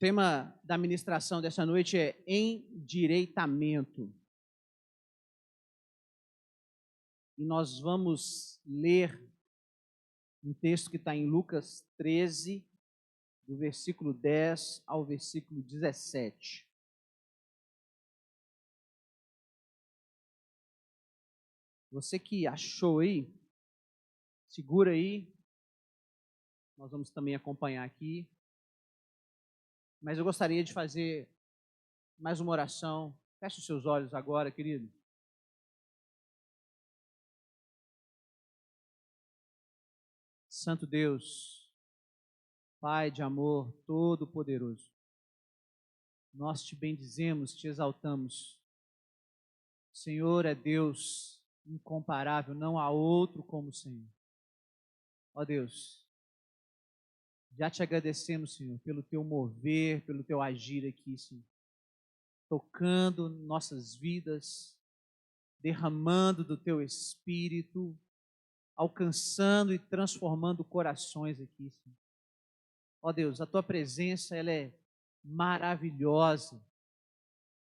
tema da ministração dessa noite é endireitamento. E nós vamos ler um texto que está em Lucas 13, do versículo 10 ao versículo 17. Você que achou aí, segura aí. Nós vamos também acompanhar aqui. Mas eu gostaria de fazer mais uma oração. Feche os seus olhos agora, querido. Santo Deus, Pai de amor todo-poderoso, nós te bendizemos, te exaltamos. O Senhor é Deus incomparável, não há outro como o Senhor. Ó Deus, já te agradecemos, Senhor, pelo teu mover, pelo teu agir aqui, Senhor, tocando nossas vidas, derramando do teu Espírito, alcançando e transformando corações aqui, Senhor. Ó Deus, a tua presença, ela é maravilhosa.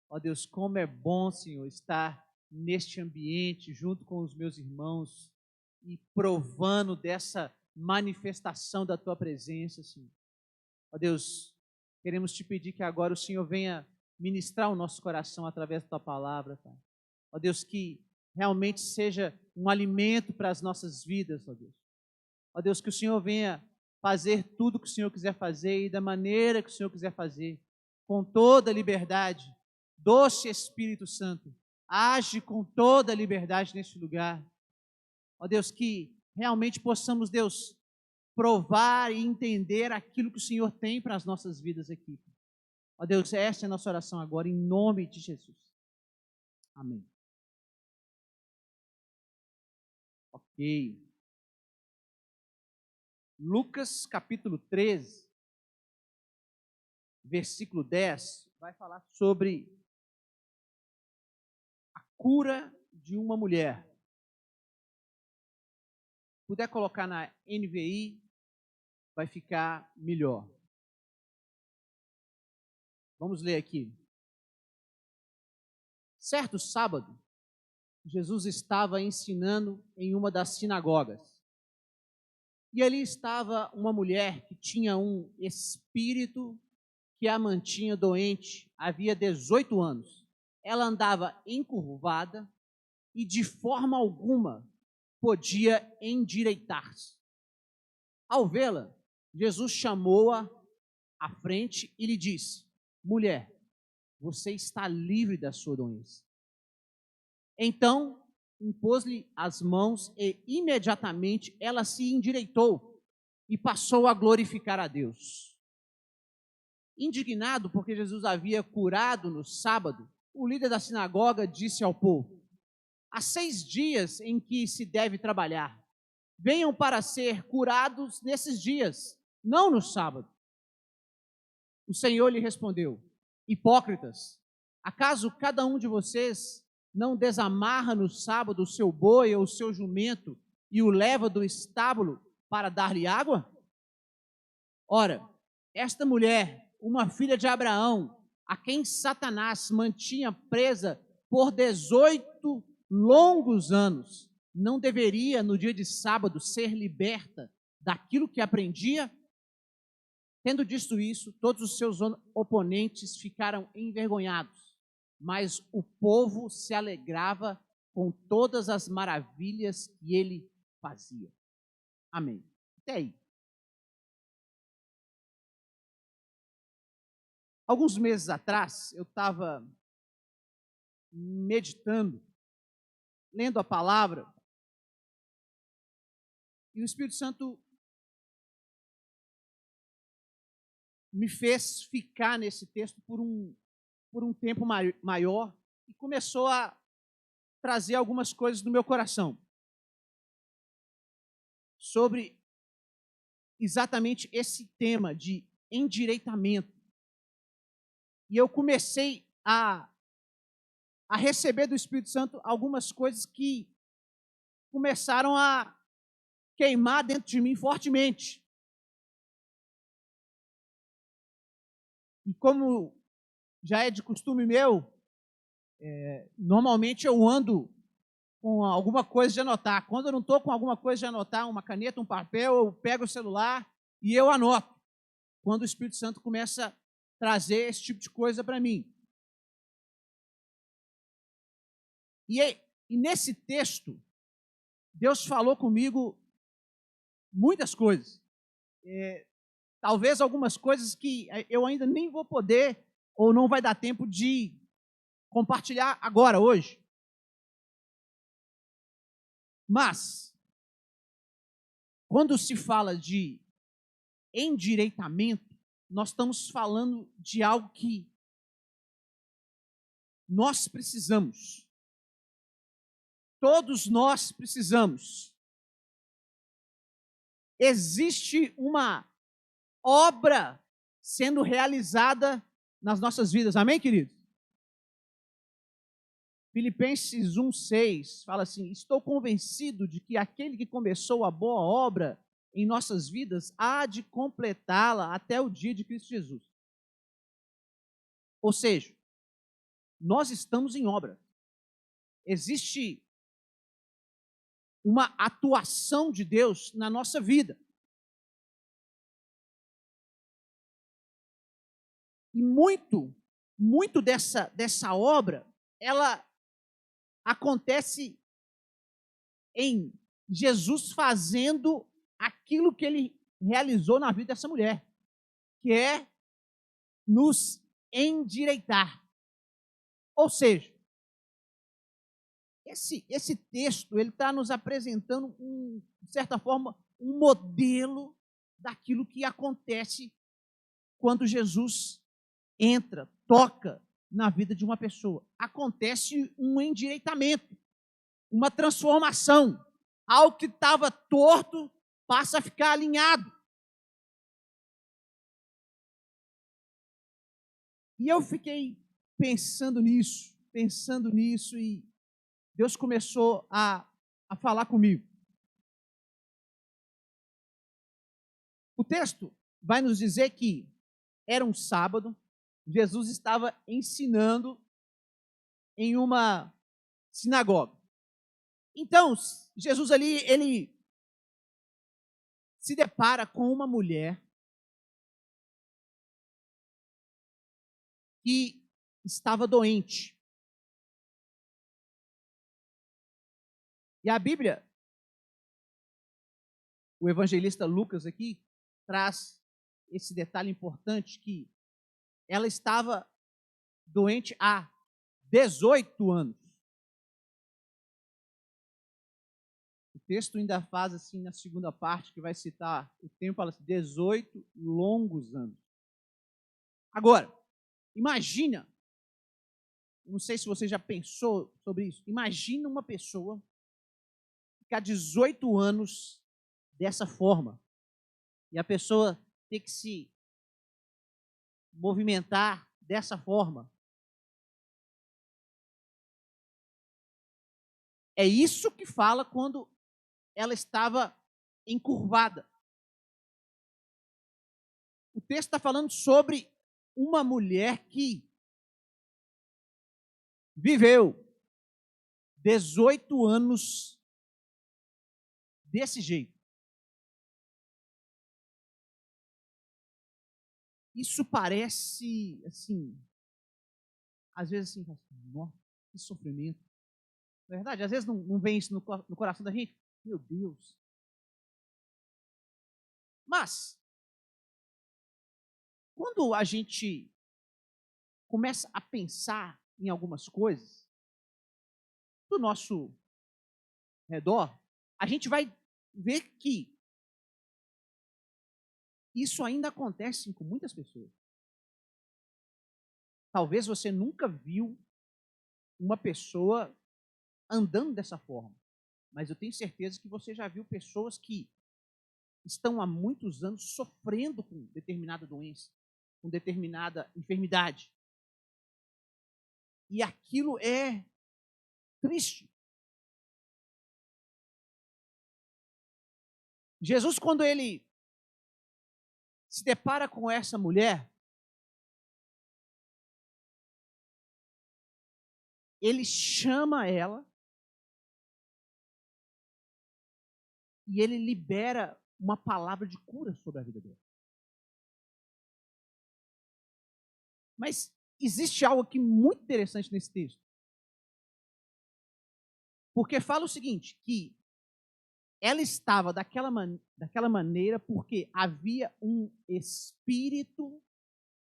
Ó Deus, como é bom, Senhor, estar neste ambiente junto com os meus irmãos e provando dessa manifestação da tua presença, Senhor. Ó Deus, queremos te pedir que agora o Senhor venha ministrar o nosso coração através da tua palavra, Pai. Ó Deus, que realmente seja um alimento para as nossas vidas, ó Deus. Ó Deus, que o Senhor venha fazer tudo o que o Senhor quiser fazer e da maneira que o Senhor quiser fazer, com toda a liberdade. Doce Espírito Santo, age com toda a liberdade neste lugar. Ó Deus, que realmente possamos, Deus, provar e entender aquilo que o Senhor tem para as nossas vidas aqui. Ó Deus, esta é a nossa oração agora, em nome de Jesus. Amém. Ok. Lucas capítulo 13, versículo 10, vai falar sobre a cura de uma mulher. Se puder colocar na NVI, vai ficar melhor. Vamos ler aqui. Certo sábado, Jesus estava ensinando em uma das sinagogas. E ali estava uma mulher que tinha um espírito que a mantinha doente havia 18 anos. Ela andava encurvada e de forma alguma podia endireitar-se. Ao vê-la, Jesus chamou-a à frente e lhe disse: mulher, você está livre da sua doença. Então, impôs-lhe as mãos e imediatamente ela se endireitou e passou a glorificar a Deus. Indignado porque Jesus havia curado no sábado, o líder da sinagoga disse ao povo: há 6 dias em que se deve trabalhar. Venham para ser curados nesses dias, não no sábado. O Senhor lhe respondeu: hipócritas, acaso cada um de vocês não desamarra no sábado o seu boi ou o seu jumento e o leva do estábulo para dar-lhe água? Ora, esta mulher, uma filha de Abraão, a quem Satanás mantinha presa por 18 longos anos, não deveria, no dia de sábado, ser liberta daquilo que aprendia? Tendo dito isso, todos os seus oponentes ficaram envergonhados, mas o povo se alegrava com todas as maravilhas que ele fazia. Amém. Até aí. Alguns meses atrás, eu estava meditando, lendo a palavra, e o Espírito Santo me fez ficar nesse texto por um tempo maior e começou a trazer algumas coisas no meu coração sobre exatamente esse tema de endireitamento. E eu comecei a receber do Espírito Santo algumas coisas que começaram a queimar dentro de mim fortemente. E como já é de costume meu, normalmente eu ando com alguma coisa de anotar. Quando eu não estou com alguma coisa de anotar, uma caneta, um papel, eu pego o celular e eu anoto. Quando o Espírito Santo começa a trazer esse tipo de coisa para mim. E nesse texto, Deus falou comigo muitas coisas. Talvez algumas coisas que eu ainda nem vou poder ou não vai dar tempo de compartilhar agora, hoje. Mas, quando se fala de endireitamento, nós estamos falando de algo que nós precisamos. Todos nós precisamos. Existe uma obra sendo realizada nas nossas vidas. Amém, queridos? Filipenses 1,6 fala assim: estou convencido de que aquele que começou a boa obra em nossas vidas há de completá-la até o dia de Cristo Jesus. Ou seja, nós estamos em obra. Existe uma atuação de Deus na nossa vida. E muito dessa obra, ela acontece em Jesus fazendo aquilo que ele realizou na vida dessa mulher, que é nos endireitar. Ou seja, esse texto ele está nos apresentando, de certa forma, um modelo daquilo que acontece quando Jesus entra, toca na vida de uma pessoa. Acontece um endireitamento, uma transformação. Algo que estava torto passa a ficar alinhado. E eu fiquei pensando nisso, e Deus começou a falar comigo. O texto vai nos dizer que era um sábado, Jesus estava ensinando em uma sinagoga. Então, Jesus ali, ele se depara com uma mulher que estava doente. E a Bíblia, o evangelista Lucas aqui, traz esse detalhe importante que ela estava doente há 18 anos. O texto ainda faz assim na segunda parte, que vai citar o tempo, fala assim, 18 longos anos. Agora, imagina, não sei se você já pensou sobre isso, imagina uma pessoa ficar 18 anos dessa forma, e a pessoa ter que se movimentar dessa forma. É isso que fala quando ela estava encurvada. O texto está falando sobre uma mulher que viveu 18 anos desse jeito. Isso parece, assim, às vezes assim, nossa, que sofrimento. Na verdade, às vezes não vem isso no coração da gente. Meu Deus. Mas, quando a gente começa a pensar em algumas coisas do nosso redor, a gente vai ver que isso ainda acontece com muitas pessoas. Talvez você nunca viu uma pessoa andando dessa forma, mas eu tenho certeza que você já viu pessoas que estão há muitos anos sofrendo com determinada doença, com determinada enfermidade. E aquilo é triste. Jesus, quando ele se depara com essa mulher, ele chama ela e ele libera uma palavra de cura sobre a vida dela. Mas existe algo aqui muito interessante nesse texto. Porque fala o seguinte, que ela estava daquela maneira porque havia um espírito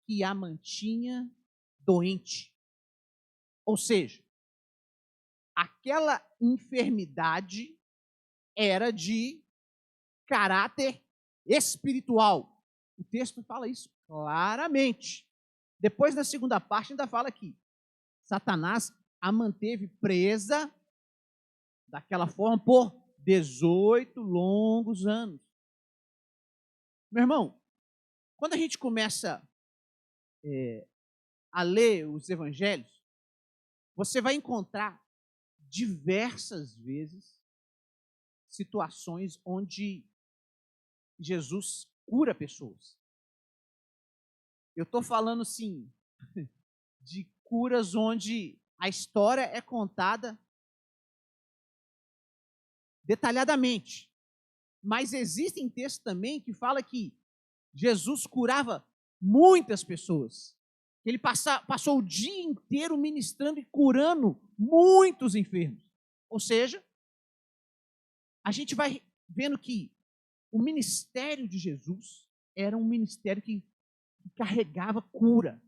que a mantinha doente. Ou seja, aquela enfermidade era de caráter espiritual. O texto fala isso claramente. Depois, na segunda parte, ainda fala que Satanás a manteve presa daquela forma por 18 longos anos. Meu irmão, quando a gente começa a ler os evangelhos, você vai encontrar diversas vezes situações onde Jesus cura pessoas. Eu estou falando, sim, de curas onde a história é contada detalhadamente. Mas existem textos também que falam que Jesus curava muitas pessoas. Ele passou o dia inteiro ministrando e curando muitos enfermos. Ou seja, a gente vai vendo que o ministério de Jesus era um ministério que carregava cura.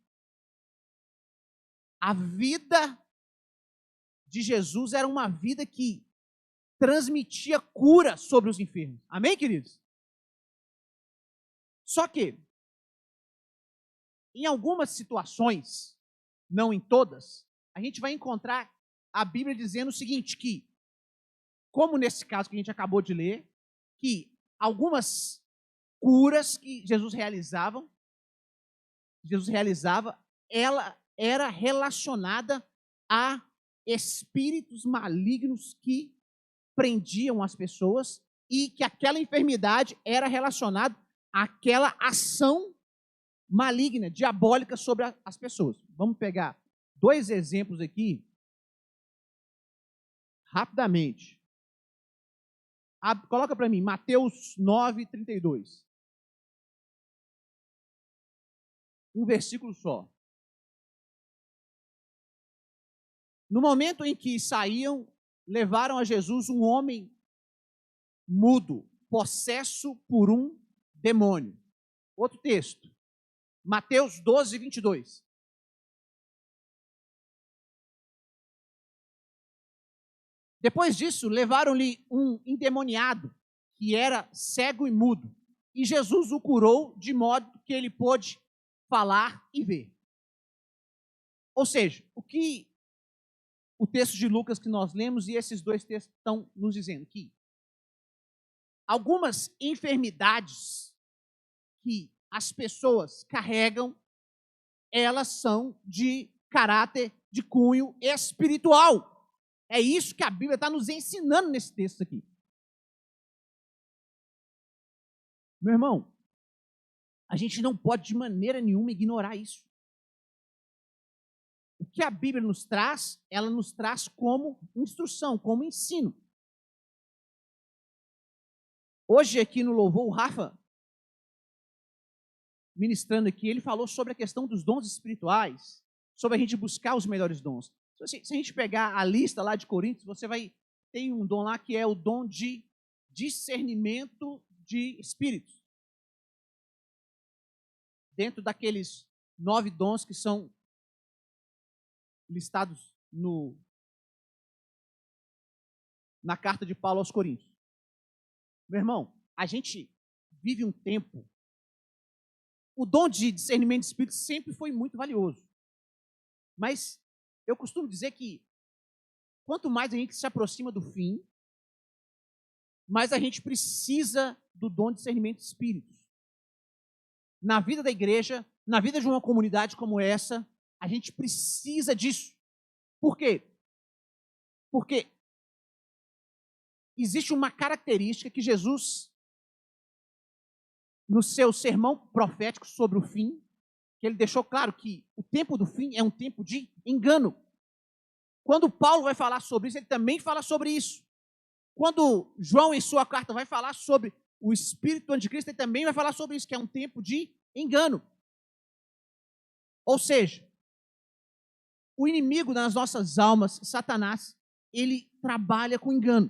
A vida de Jesus era uma vida que transmitia cura sobre os enfermos. Amém, queridos? Só que, em algumas situações, não em todas, a gente vai encontrar a Bíblia dizendo o seguinte, que, como nesse caso que a gente acabou de ler, que algumas curas que Jesus realizava, ela era relacionada a espíritos malignos que prendiam as pessoas e que aquela enfermidade era relacionada àquela ação maligna, diabólica sobre as pessoas. Vamos pegar 2 exemplos aqui, rapidamente. Coloca para mim, Mateus 9:32. Um versículo só. No momento em que saíam, levaram a Jesus um homem mudo, possesso por um demônio. Outro texto, Mateus 12:22. Depois disso, levaram-lhe um endemoniado, que era cego e mudo, e Jesus o curou de modo que ele pôde falar e ver. Ou seja, o que o texto de Lucas que nós lemos e esses 2 textos estão nos dizendo? Que algumas enfermidades que as pessoas carregam, elas são de caráter, de cunho espiritual. É isso que a Bíblia está nos ensinando nesse texto aqui. Meu irmão, a gente não pode de maneira nenhuma ignorar isso. O que a Bíblia nos traz, ela nos traz como instrução, como ensino. Hoje aqui no Louvor, o Rafa, ministrando aqui, ele falou sobre a questão dos dons espirituais, sobre a gente buscar os melhores dons. Se a gente pegar a lista lá de Coríntios, você vai ter um dom lá que é o dom de discernimento de espíritos. Dentro daqueles 9 dons que são listados na carta de Paulo aos Coríntios. Meu irmão, a gente vive um tempo. O dom de discernimento de espírito sempre foi muito valioso. Mas eu costumo dizer que quanto mais a gente se aproxima do fim, mais a gente precisa do dom de discernimento de espíritos. Na vida da igreja, na vida de uma comunidade como essa, a gente precisa disso. Por quê? Porque existe uma característica que Jesus, no seu sermão profético sobre o fim, que ele deixou claro que o tempo do fim é um tempo de engano. Quando Paulo vai falar sobre isso, ele também fala sobre isso. Quando João, em sua carta, vai falar sobre o espírito do anticristo, ele também vai falar sobre isso, que é um tempo de engano. Ou seja, o inimigo das nossas almas, Satanás, ele trabalha com engano.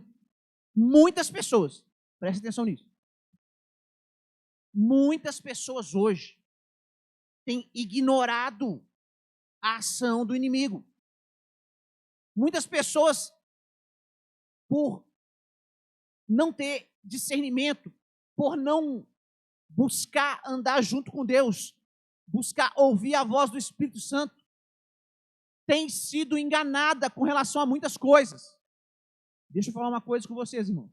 Muitas pessoas, preste atenção nisso, muitas pessoas hoje têm ignorado a ação do inimigo. Muitas pessoas, por não ter discernimento, por não buscar andar junto com Deus, buscar ouvir a voz do Espírito Santo, tem sido enganada com relação a muitas coisas. Deixa eu falar uma coisa com vocês, irmão.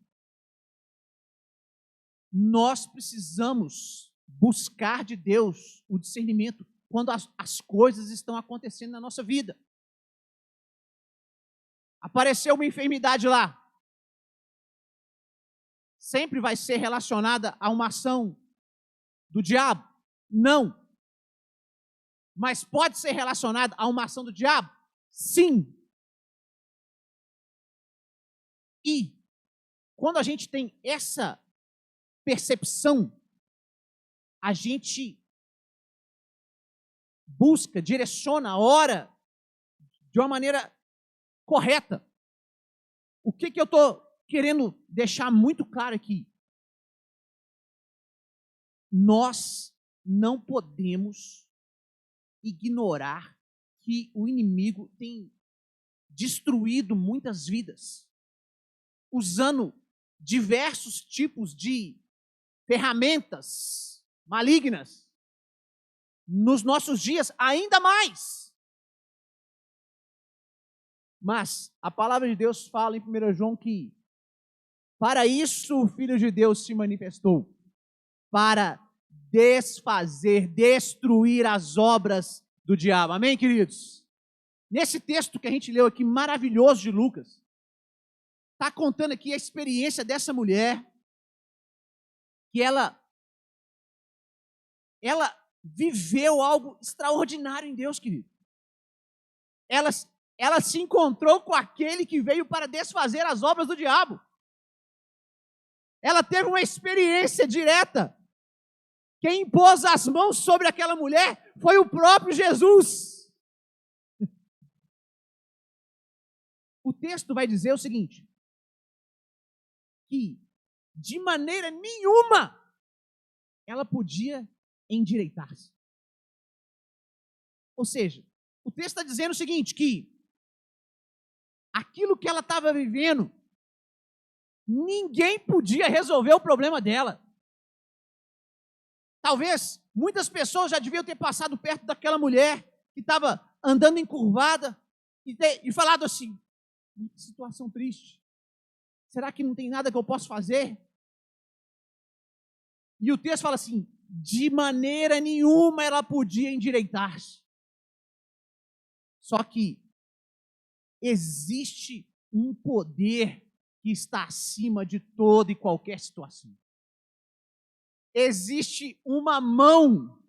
Nós precisamos buscar de Deus o discernimento quando as coisas estão acontecendo na nossa vida. Apareceu uma enfermidade lá. Sempre vai ser relacionada a uma ação do diabo? Não. Mas pode ser relacionada a uma ação do diabo? Sim. E quando a gente tem essa percepção, a gente busca, direciona, ora de uma maneira correta. O que eu estou querendo deixar muito claro aqui? Nós não podemos ignorar que o inimigo tem destruído muitas vidas, usando diversos tipos de ferramentas malignas. Nos nossos dias, ainda mais. Mas a palavra de Deus fala em 1 João que para isso o Filho de Deus se manifestou, para desfazer, destruir as obras do diabo. Amém, queridos? Nesse texto que a gente leu aqui, maravilhoso de Lucas, está contando aqui a experiência dessa mulher, que ela viveu algo extraordinário em Deus, querido. Ela se encontrou com aquele que veio para desfazer as obras do diabo. Ela teve uma experiência direta. Quem pôs as mãos sobre aquela mulher foi o próprio Jesus. O texto vai dizer o seguinte, que de maneira nenhuma ela podia endireitar-se. Ou seja, o texto está dizendo o seguinte, que aquilo que ela estava vivendo, ninguém podia resolver o problema dela. Talvez muitas pessoas já deviam ter passado perto daquela mulher que estava andando encurvada e falado assim, que situação triste. Será que não tem nada que eu possa fazer? E o texto fala assim, de maneira nenhuma ela podia endireitar-se. Só que existe um poder que está acima de toda e qualquer situação. Existe uma mão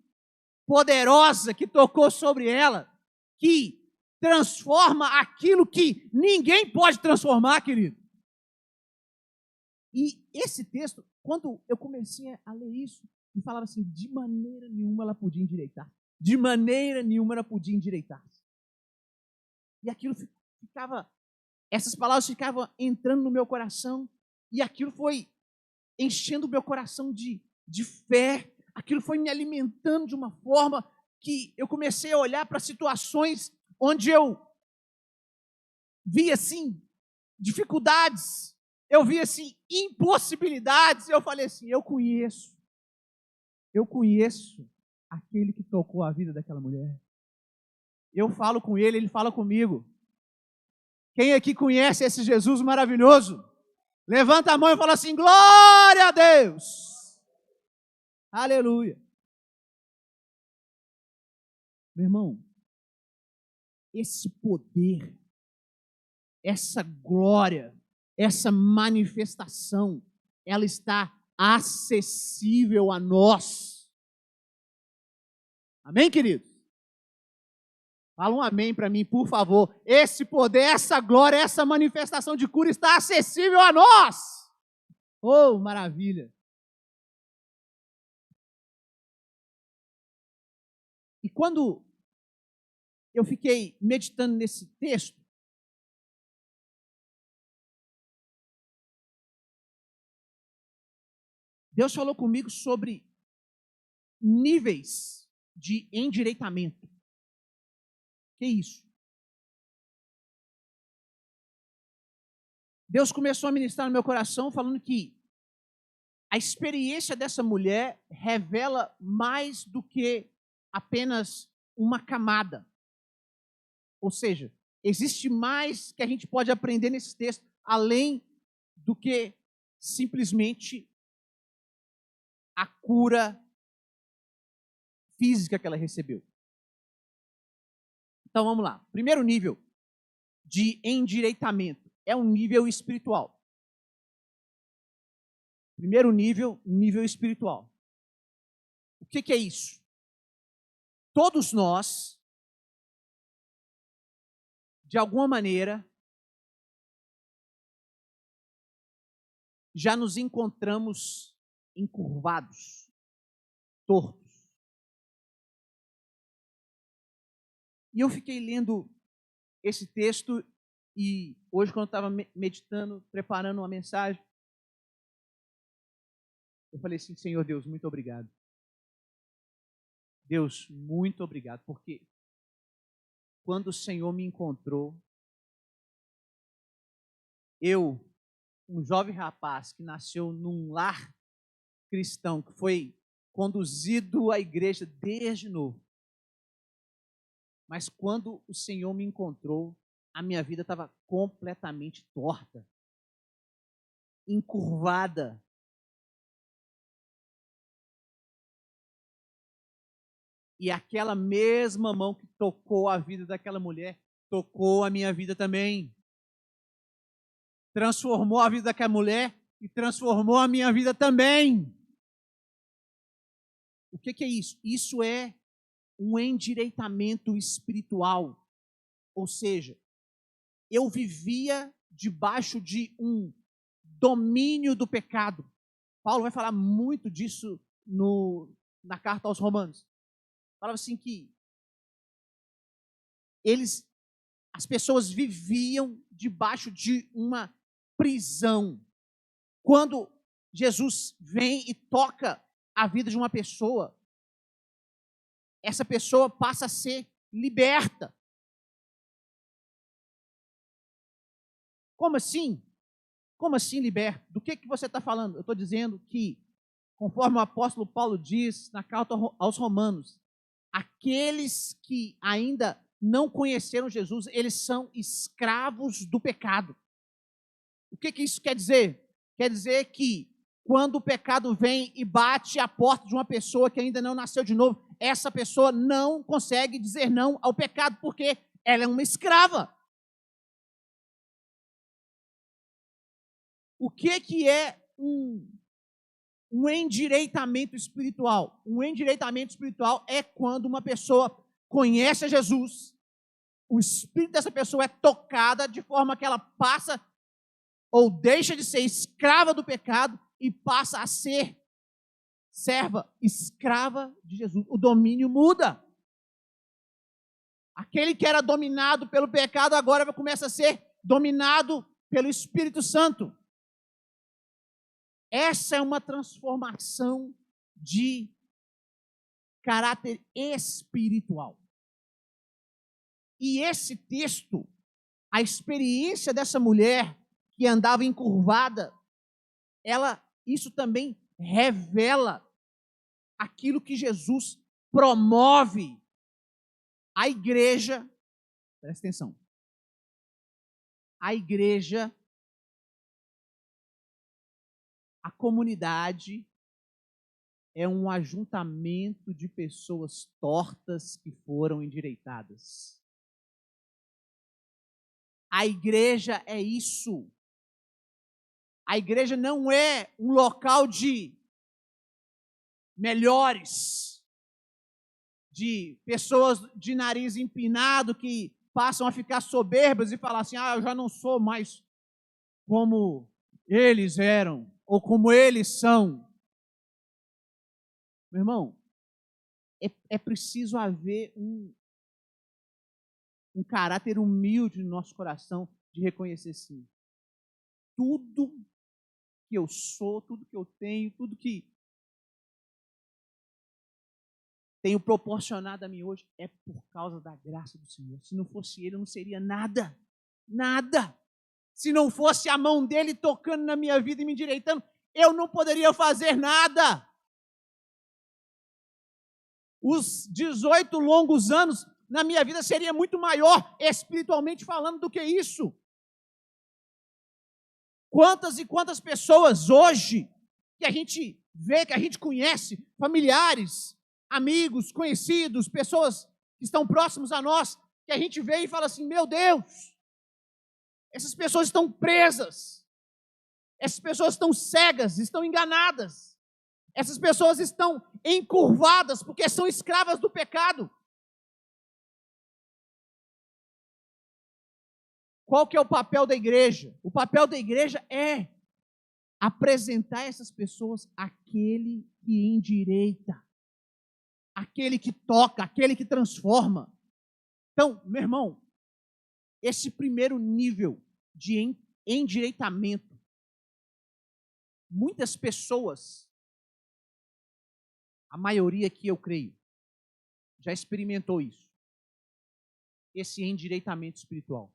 poderosa que tocou sobre ela, que transforma aquilo que ninguém pode transformar, querido. E esse texto, quando eu comecei a ler isso, e falava assim, de maneira nenhuma ela podia endireitar. De maneira nenhuma ela podia endireitar. E aquilo ficava, essas palavras ficavam entrando no meu coração, e aquilo foi enchendo o meu coração de fé, aquilo foi me alimentando de uma forma que eu comecei a olhar para situações onde eu via, assim, dificuldades, eu via, assim, impossibilidades, eu falei assim, eu conheço aquele que tocou a vida daquela mulher. Eu falo com ele, ele fala comigo. Quem aqui conhece esse Jesus maravilhoso? Levanta a mão e fala assim, glória a Deus! Aleluia! Meu irmão, esse poder, essa glória, essa manifestação, ela está acessível a nós. Amém, queridos? Fala um amém para mim, por favor. Esse poder, essa glória, essa manifestação de cura está acessível a nós. Oh, maravilha. E quando eu fiquei meditando nesse texto, Deus falou comigo sobre níveis de endireitamento. Que isso? Deus começou a ministrar no meu coração falando que a experiência dessa mulher revela mais do que apenas uma camada. Ou seja, existe mais que a gente pode aprender nesse texto, além do que simplesmente a cura física que ela recebeu. Então vamos lá. Primeiro nível de endireitamento é um nível espiritual. Primeiro nível, nível espiritual. O que é isso? Todos nós, de alguma maneira, já nos encontramos encurvados, tortos. E eu fiquei lendo esse texto e hoje, quando eu estava meditando, preparando uma mensagem, eu falei assim: Senhor Deus, muito obrigado. Deus, muito obrigado, porque quando o Senhor me encontrou, eu, um jovem rapaz que nasceu num lar cristão, que foi conduzido à igreja desde novo, mas quando o Senhor me encontrou, a minha vida estava completamente torta, encurvada. E aquela mesma mão que tocou a vida daquela mulher, tocou a minha vida também. Transformou a vida daquela mulher e transformou a minha vida também. O que é isso? Isso é um endireitamento espiritual. Ou seja, eu vivia debaixo de um domínio do pecado. Paulo vai falar muito disso na carta aos Romanos. Falava assim que as pessoas viviam debaixo de uma prisão. Quando Jesus vem e toca a vida de uma pessoa, essa pessoa passa a ser liberta. Como assim? Como assim liberta? Do que você está falando? Eu estou dizendo que, conforme o apóstolo Paulo diz na carta aos Romanos, aqueles que ainda não conheceram Jesus, eles são escravos do pecado. O que isso quer dizer? Quer dizer que quando o pecado vem e bate à porta de uma pessoa que ainda não nasceu de novo, essa pessoa não consegue dizer não ao pecado, porque ela é uma escrava. O que é um endireitamento espiritual? Um endireitamento espiritual é quando uma pessoa conhece a Jesus, o espírito dessa pessoa é tocada de forma que ela passa ou deixa de ser escrava do pecado e passa a ser serva, escrava de Jesus. O domínio muda. Aquele que era dominado pelo pecado agora começa a ser dominado pelo Espírito Santo. Essa é uma transformação de caráter espiritual. E esse texto, a experiência dessa mulher que andava encurvada, isso também revela aquilo que Jesus promove. A igreja, presta atenção, a igreja, a comunidade é um ajuntamento de pessoas tortas que foram endireitadas. A igreja é isso. A igreja não é um local de melhores, de pessoas de nariz empinado que passam a ficar soberbas e falar assim, eu já não sou mais como eles eram, ou como eles são. Meu irmão, é preciso haver um caráter humilde no nosso coração de reconhecer, sim, tudo que eu sou, tudo que eu tenho, tudo que tenho proporcionado a mim hoje é por causa da graça do Senhor. Se não fosse Ele, eu não seria nada. Nada. Se não fosse a mão dele tocando na minha vida e me endireitando, eu não poderia fazer nada. Os 18 longos anos na minha vida seria muito maior, espiritualmente falando, do que isso. Quantas e quantas pessoas hoje que a gente vê, que a gente conhece, familiares, amigos, conhecidos, pessoas que estão próximos a nós, que a gente vê e fala assim, meu Deus, essas pessoas estão presas, essas pessoas estão cegas, estão enganadas, essas pessoas estão encurvadas porque são escravas do pecado. Qual que é o papel da igreja? O papel da igreja é apresentar a essas pessoas aquele que endireita, aquele que toca, aquele que transforma. Então, meu irmão, esse primeiro nível de endireitamento, muitas pessoas, a maioria aqui eu creio, já experimentou isso, esse endireitamento espiritual,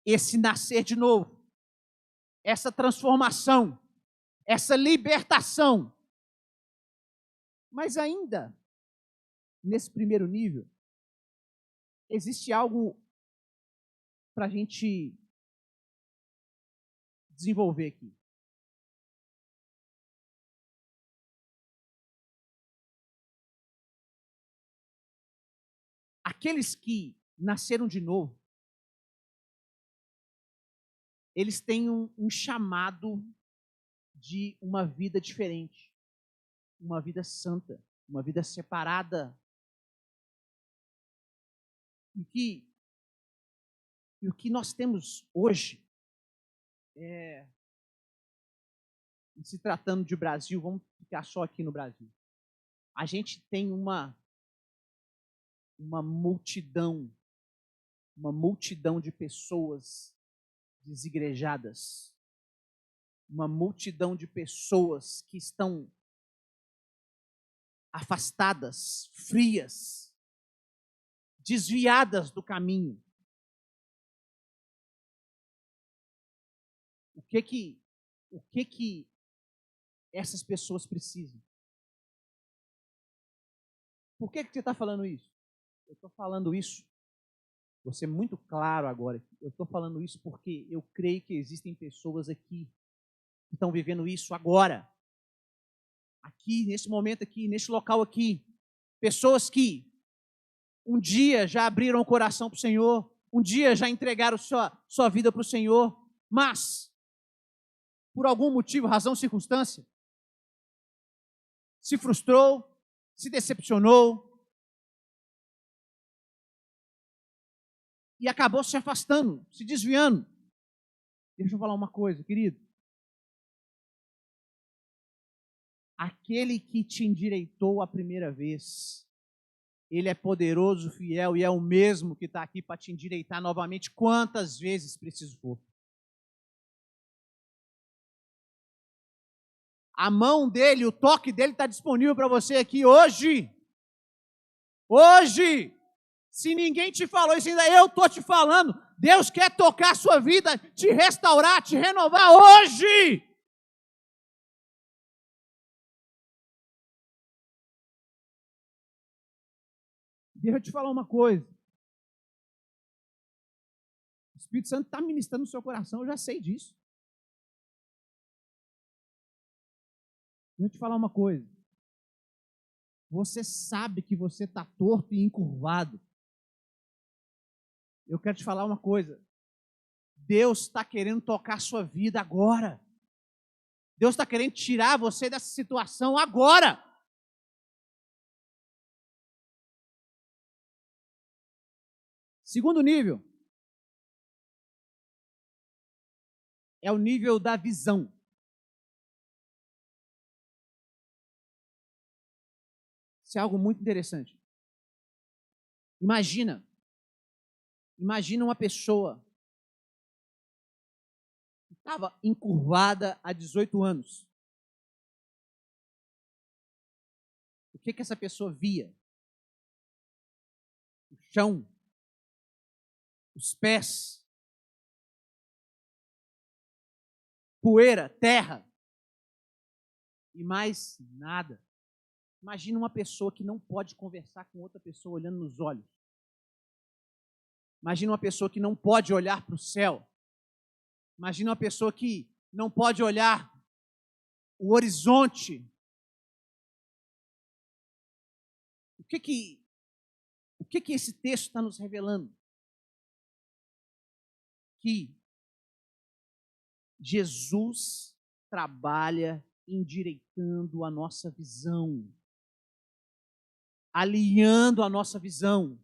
esse nascer de novo, essa transformação, essa libertação. Mas ainda, nesse primeiro nível, existe algo para a gente desenvolver aqui. Aqueles que nasceram de novo, eles têm um chamado de uma vida diferente, uma vida santa, uma vida separada. E o que nós temos hoje, se tratando de Brasil, vamos ficar só aqui no Brasil. A gente tem uma multidão de pessoas desigrejadas, uma multidão de pessoas que estão afastadas, frias, desviadas do caminho. O que essas pessoas precisam? Por que você está falando isso? Eu estou falando isso, vou ser muito claro agora, eu estou falando isso porque eu creio que existem pessoas aqui que estão vivendo isso agora, aqui, nesse momento aqui, nesse local aqui, pessoas que um dia já abriram o coração para o Senhor, um dia já entregaram sua vida para o Senhor, mas, por algum motivo, razão, circunstância, se frustrou, se decepcionou, e acabou se afastando, se desviando. Deixa eu falar uma coisa, querido. Aquele que te endireitou a primeira vez, ele é poderoso, fiel e é o mesmo que está aqui para te endireitar novamente quantas vezes preciso for. A mão dele, o toque dele está disponível para você aqui hoje. Hoje! Se ninguém te falou isso ainda, eu estou te falando. Deus quer tocar a sua vida, te restaurar, te renovar hoje. Deixa eu te falar uma coisa. O Espírito Santo está ministrando no seu coração, eu já sei disso. Deixa eu te falar uma coisa. Você sabe que você está torto e encurvado. Eu quero te falar uma coisa. Deus está querendo tocar a sua vida agora. Deus está querendo tirar você dessa situação agora. Segundo nível é o nível da visão. Isso é algo muito interessante. Imagina uma pessoa que estava encurvada há 18 anos. O que essa pessoa via? O chão, os pés, poeira, terra e mais nada. Imagina uma pessoa que não pode conversar com outra pessoa olhando nos olhos. Imagina uma pessoa que não pode olhar para o céu. Imagina uma pessoa que não pode olhar o horizonte. O que esse texto está nos revelando? Que Jesus trabalha endireitando a nossa visão, alinhando a nossa visão.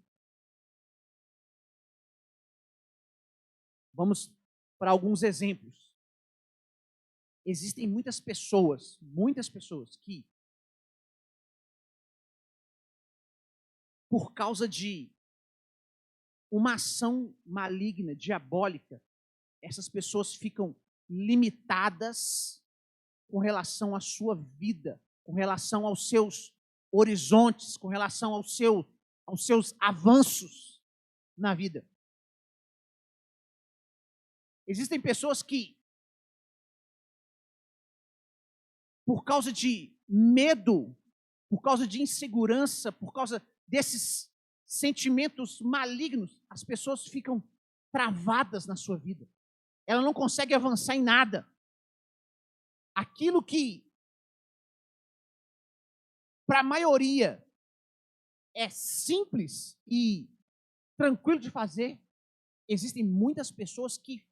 Vamos para alguns exemplos. Existem muitas pessoas que, por causa de uma ação maligna, diabólica, essas pessoas ficam limitadas com relação à sua vida, com relação aos seus horizontes, com relação aos seus avanços na vida. Existem pessoas que, por causa de medo, por causa de insegurança, por causa desses sentimentos malignos, as pessoas ficam travadas na sua vida. Ela não consegue avançar em nada. Aquilo que, para a maioria, é simples e tranquilo de fazer, existem muitas pessoas que,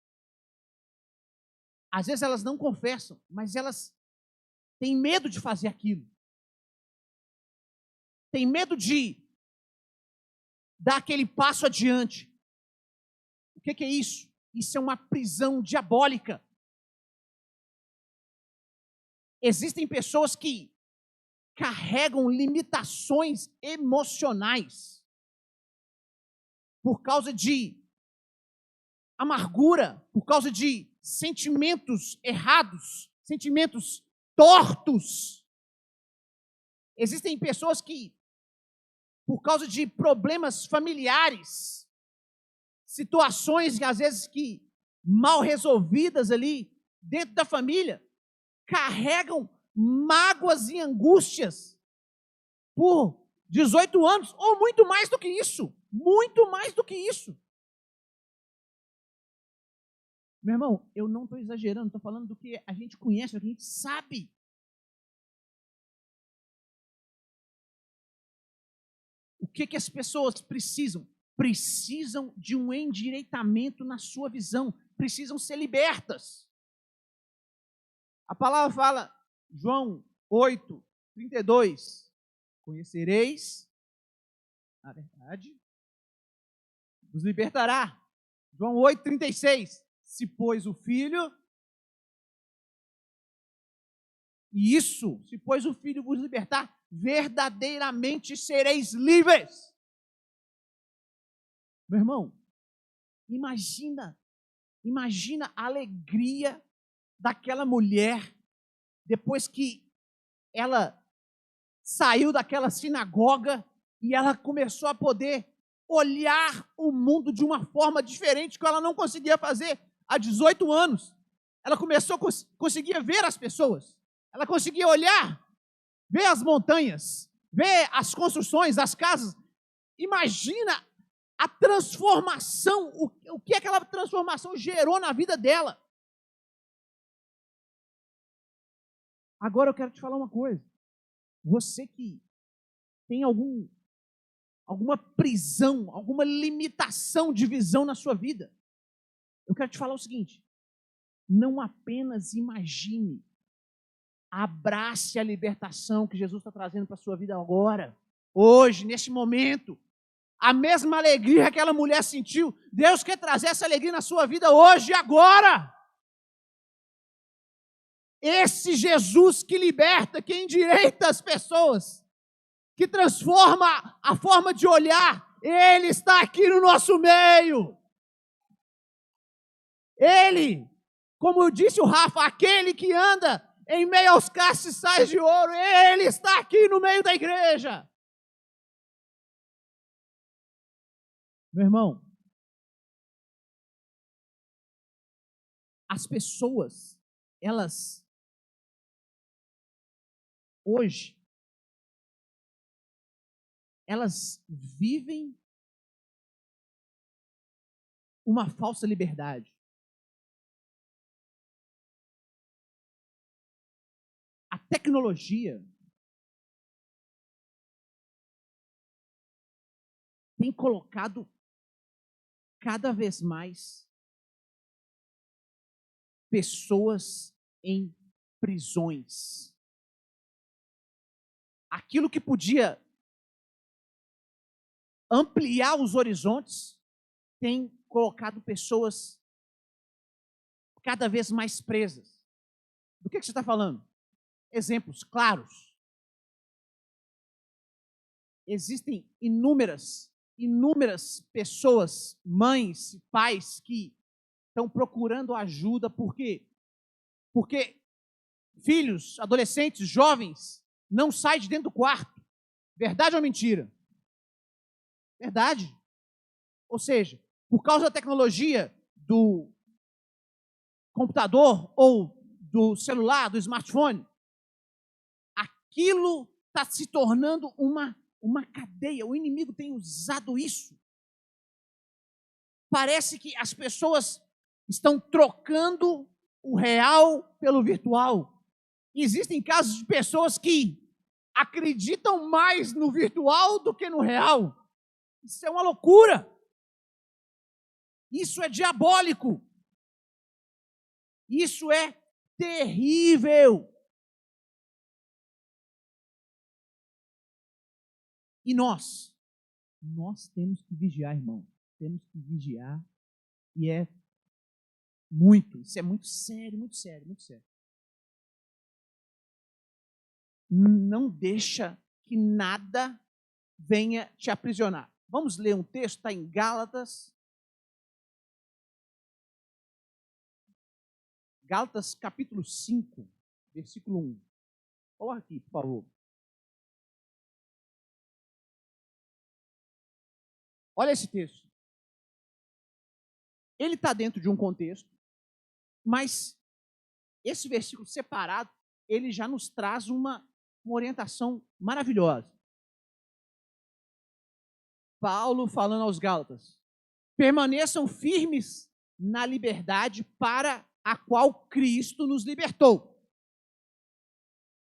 às vezes elas não confessam, mas elas têm medo de fazer aquilo. Tem medo de dar aquele passo adiante. O que é isso? Isso é uma prisão diabólica. Existem pessoas que carregam limitações emocionais por causa de amargura, por causa de sentimentos errados, sentimentos tortos. Existem pessoas que, por causa de problemas familiares, situações que às vezes que mal resolvidas ali dentro da família, carregam mágoas e angústias por 18 anos, ou muito mais do que isso. Muito mais do que isso. Meu irmão, eu não estou exagerando, estou falando do que a gente conhece, do que a gente sabe. O que as pessoas precisam? Precisam de um endireitamento na sua visão, precisam ser libertas. A palavra fala, João 8:32, conhecereis a verdade, vos libertará. João 8:36, se pois o Filho, e isso, se pois o Filho vos libertar, verdadeiramente sereis livres. Meu irmão, imagina a alegria daquela mulher depois que ela saiu daquela sinagoga e ela começou a poder olhar o mundo de uma forma diferente que ela não conseguia fazer há 18 anos. Ela começou a conseguir ver as pessoas. Ela conseguia olhar, ver as montanhas, ver as construções, as casas. Imagina a transformação, o que aquela transformação gerou na vida dela. Agora eu quero te falar uma coisa. Você que tem alguma prisão, alguma limitação de visão na sua vida, eu quero te falar o seguinte: não apenas imagine, abrace a libertação que Jesus está trazendo para a sua vida agora, hoje, neste momento. a mesma alegria que aquela mulher sentiu. Deus quer trazer essa alegria na sua vida hoje e agora. Esse Jesus que liberta, que endireita as pessoas, que transforma a forma de olhar, Ele está aqui no nosso meio. Ele, como disse o Rafa, aquele que anda em meio aos castiçais de ouro, Ele está aqui no meio da igreja. Meu irmão, as pessoas, elas, hoje, elas vivem uma falsa liberdade. A tecnologia tem colocado cada vez mais pessoas em prisões. Aquilo que podia ampliar os horizontes tem colocado pessoas cada vez mais presas. Do que você está falando? Exemplos claros. Existem inúmeras pessoas, mães, pais, que estão procurando ajuda. Por quê? Porque filhos, adolescentes, jovens, não saem de dentro do quarto. Verdade ou mentira? Verdade. Ou seja, por causa da tecnologia do computador ou do celular, do smartphone, aquilo está se tornando uma cadeia. O inimigo tem usado isso. Parece que as pessoas estão trocando o real pelo virtual. Existem casos de pessoas que acreditam mais no virtual do que no real. Isso é uma loucura. Isso é diabólico. Isso é terrível. E nós temos que vigiar, irmão. Temos que vigiar. E isso é muito sério, muito sério, muito sério. Não deixa que nada venha te aprisionar. Vamos ler um texto, está em Gálatas. Gálatas capítulo 5, versículo 1. Coloca aqui, por favor. Olha esse texto. Ele está dentro de um contexto, mas esse versículo separado, ele já nos traz uma orientação maravilhosa. Paulo falando aos Gálatas: permaneçam firmes na liberdade para a qual Cristo nos libertou.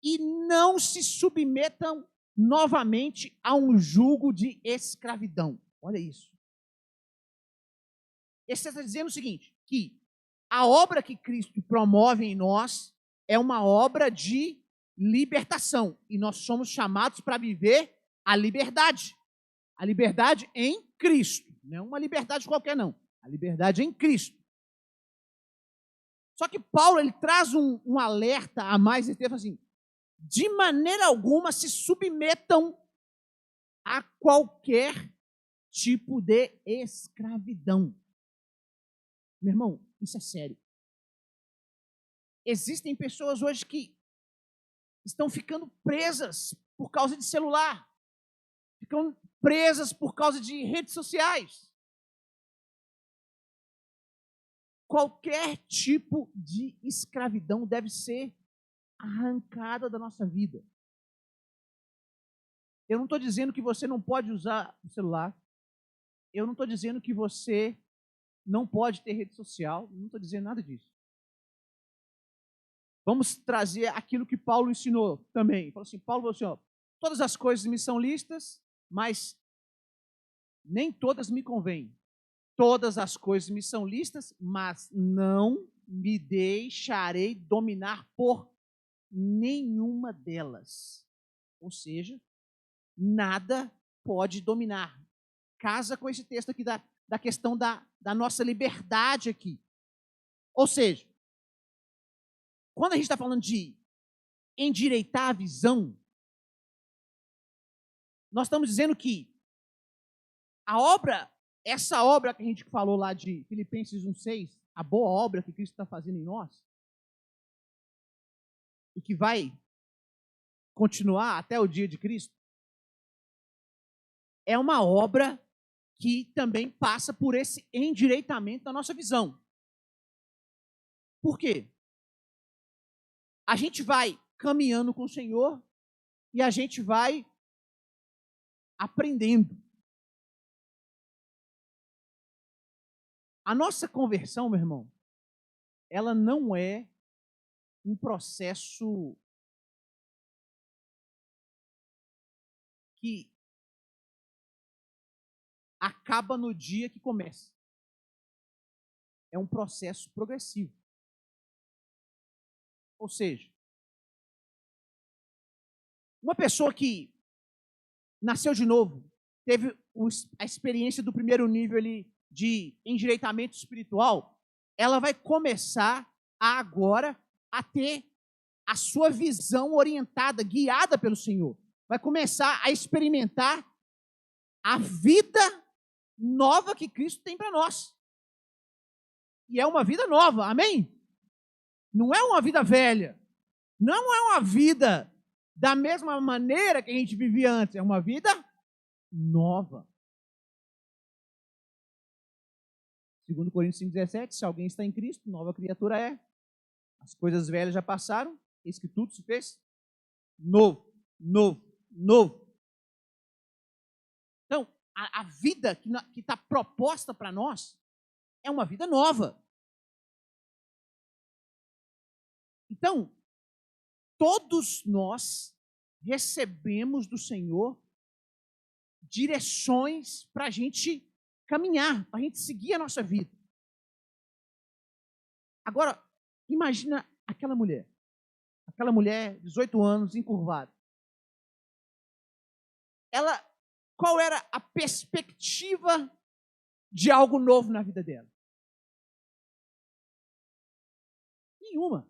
E não se submetam novamente a um jugo de escravidão. Olha isso. Ele está dizendo o seguinte, que a obra que Cristo promove em nós é uma obra de libertação. E nós somos chamados para viver a liberdade. A liberdade em Cristo. Não é uma liberdade qualquer, não. A liberdade em Cristo. Só que Paulo, ele traz um alerta a mais. Ele fala assim: de maneira alguma se submetam a qualquer tipo de escravidão. Meu irmão, isso é sério. Existem pessoas hoje que estão ficando presas por causa de celular. Ficam presas por causa de redes sociais. Qualquer tipo de escravidão deve ser arrancada da nossa vida. Eu não estou dizendo que você não pode usar o celular. Eu não estou dizendo que você não pode ter rede social. Não estou dizendo nada disso. Vamos trazer aquilo que Paulo ensinou também. Paulo falou assim, ó, todas as coisas me são lícitas, mas nem todas me convêm. Todas as coisas me são lícitas, mas não me deixarei dominar por nenhuma delas. Ou seja, nada pode dominar. casa com esse texto aqui da questão da nossa liberdade aqui. Ou seja, quando a gente está falando de endireitar a visão, nós estamos dizendo que essa obra que a gente falou lá de Filipenses 1,6, a boa obra que Cristo está fazendo em nós, e que vai continuar até o dia de Cristo, é uma obra que também passa por esse endireitamento da nossa visão. Por quê? A gente vai caminhando com o Senhor e a gente vai aprendendo. A nossa conversão, meu irmão, ela não é um processo que acaba no dia que começa. É um processo progressivo. Ou seja, uma pessoa que nasceu de novo, teve a experiência do primeiro nível ali de endireitamento espiritual, ela vai começar agora a ter a sua visão orientada, guiada pelo Senhor. Vai começar a experimentar a vida nova que Cristo tem para nós. E é uma vida nova, amém? Não é uma vida velha. Não é uma vida da mesma maneira que a gente vivia antes. É uma vida nova. 2 Coríntios 5,17, se alguém está em Cristo, nova criatura é. As coisas velhas já passaram, eis que tudo se fez novo, novo, novo. Então, a vida que está proposta para nós é uma vida nova. Então, todos nós recebemos do Senhor direções para a gente caminhar, para a gente seguir a nossa vida. Agora, imagina aquela mulher, 18 anos, encurvada. Qual era a perspectiva de algo novo na vida dela? Nenhuma.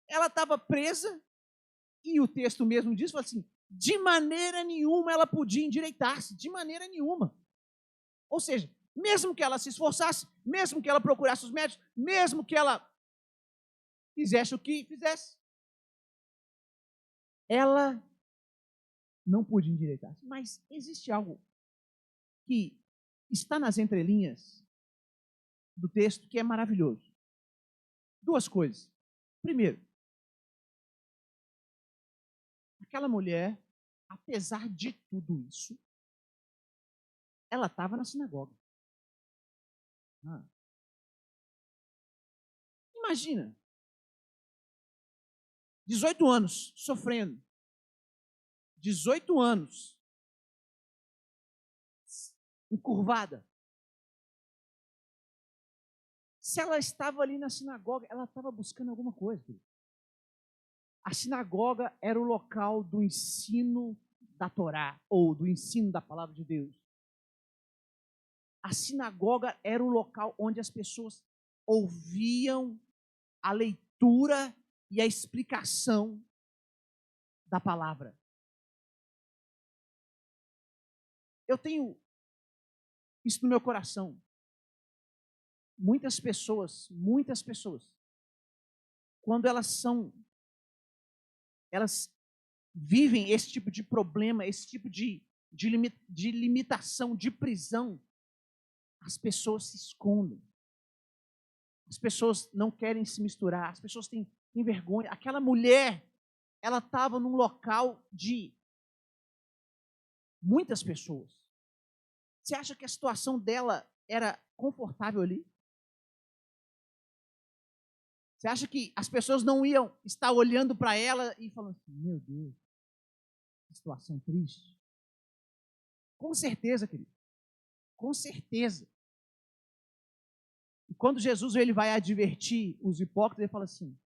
Ela estava presa, e o texto mesmo diz, assim, de maneira nenhuma ela podia endireitar-se, de maneira nenhuma. Ou seja, mesmo que ela se esforçasse, mesmo que ela procurasse os médicos, mesmo que ela fizesse o que fizesse, ela não podia endireitar-se. Mas existe algo que está nas entrelinhas do texto que é maravilhoso. Duas coisas. Primeiro, aquela mulher, apesar de tudo isso, ela estava na sinagoga. Imagina, 18 anos sofrendo, 18 anos encurvada. Se ela estava ali na sinagoga, ela estava buscando alguma coisa. A sinagoga era o local do ensino da Torá, ou do ensino da palavra de Deus. A sinagoga era o local onde as pessoas ouviam a leitura e a explicação da palavra. Eu tenho isso no meu coração. Muitas pessoas, quando elas vivem esse tipo de problema, esse tipo de limitação, de prisão, as pessoas se escondem. As pessoas não querem se misturar, as pessoas têm vergonha. Aquela mulher, ela estava num local de muitas pessoas. Você acha que a situação dela era confortável ali? Você acha que as pessoas não iam estar olhando para ela e falando assim, meu Deus, que situação triste? Com certeza, querido. Com certeza. E quando Jesus ele vai advertir os hipócritas, ele fala assim,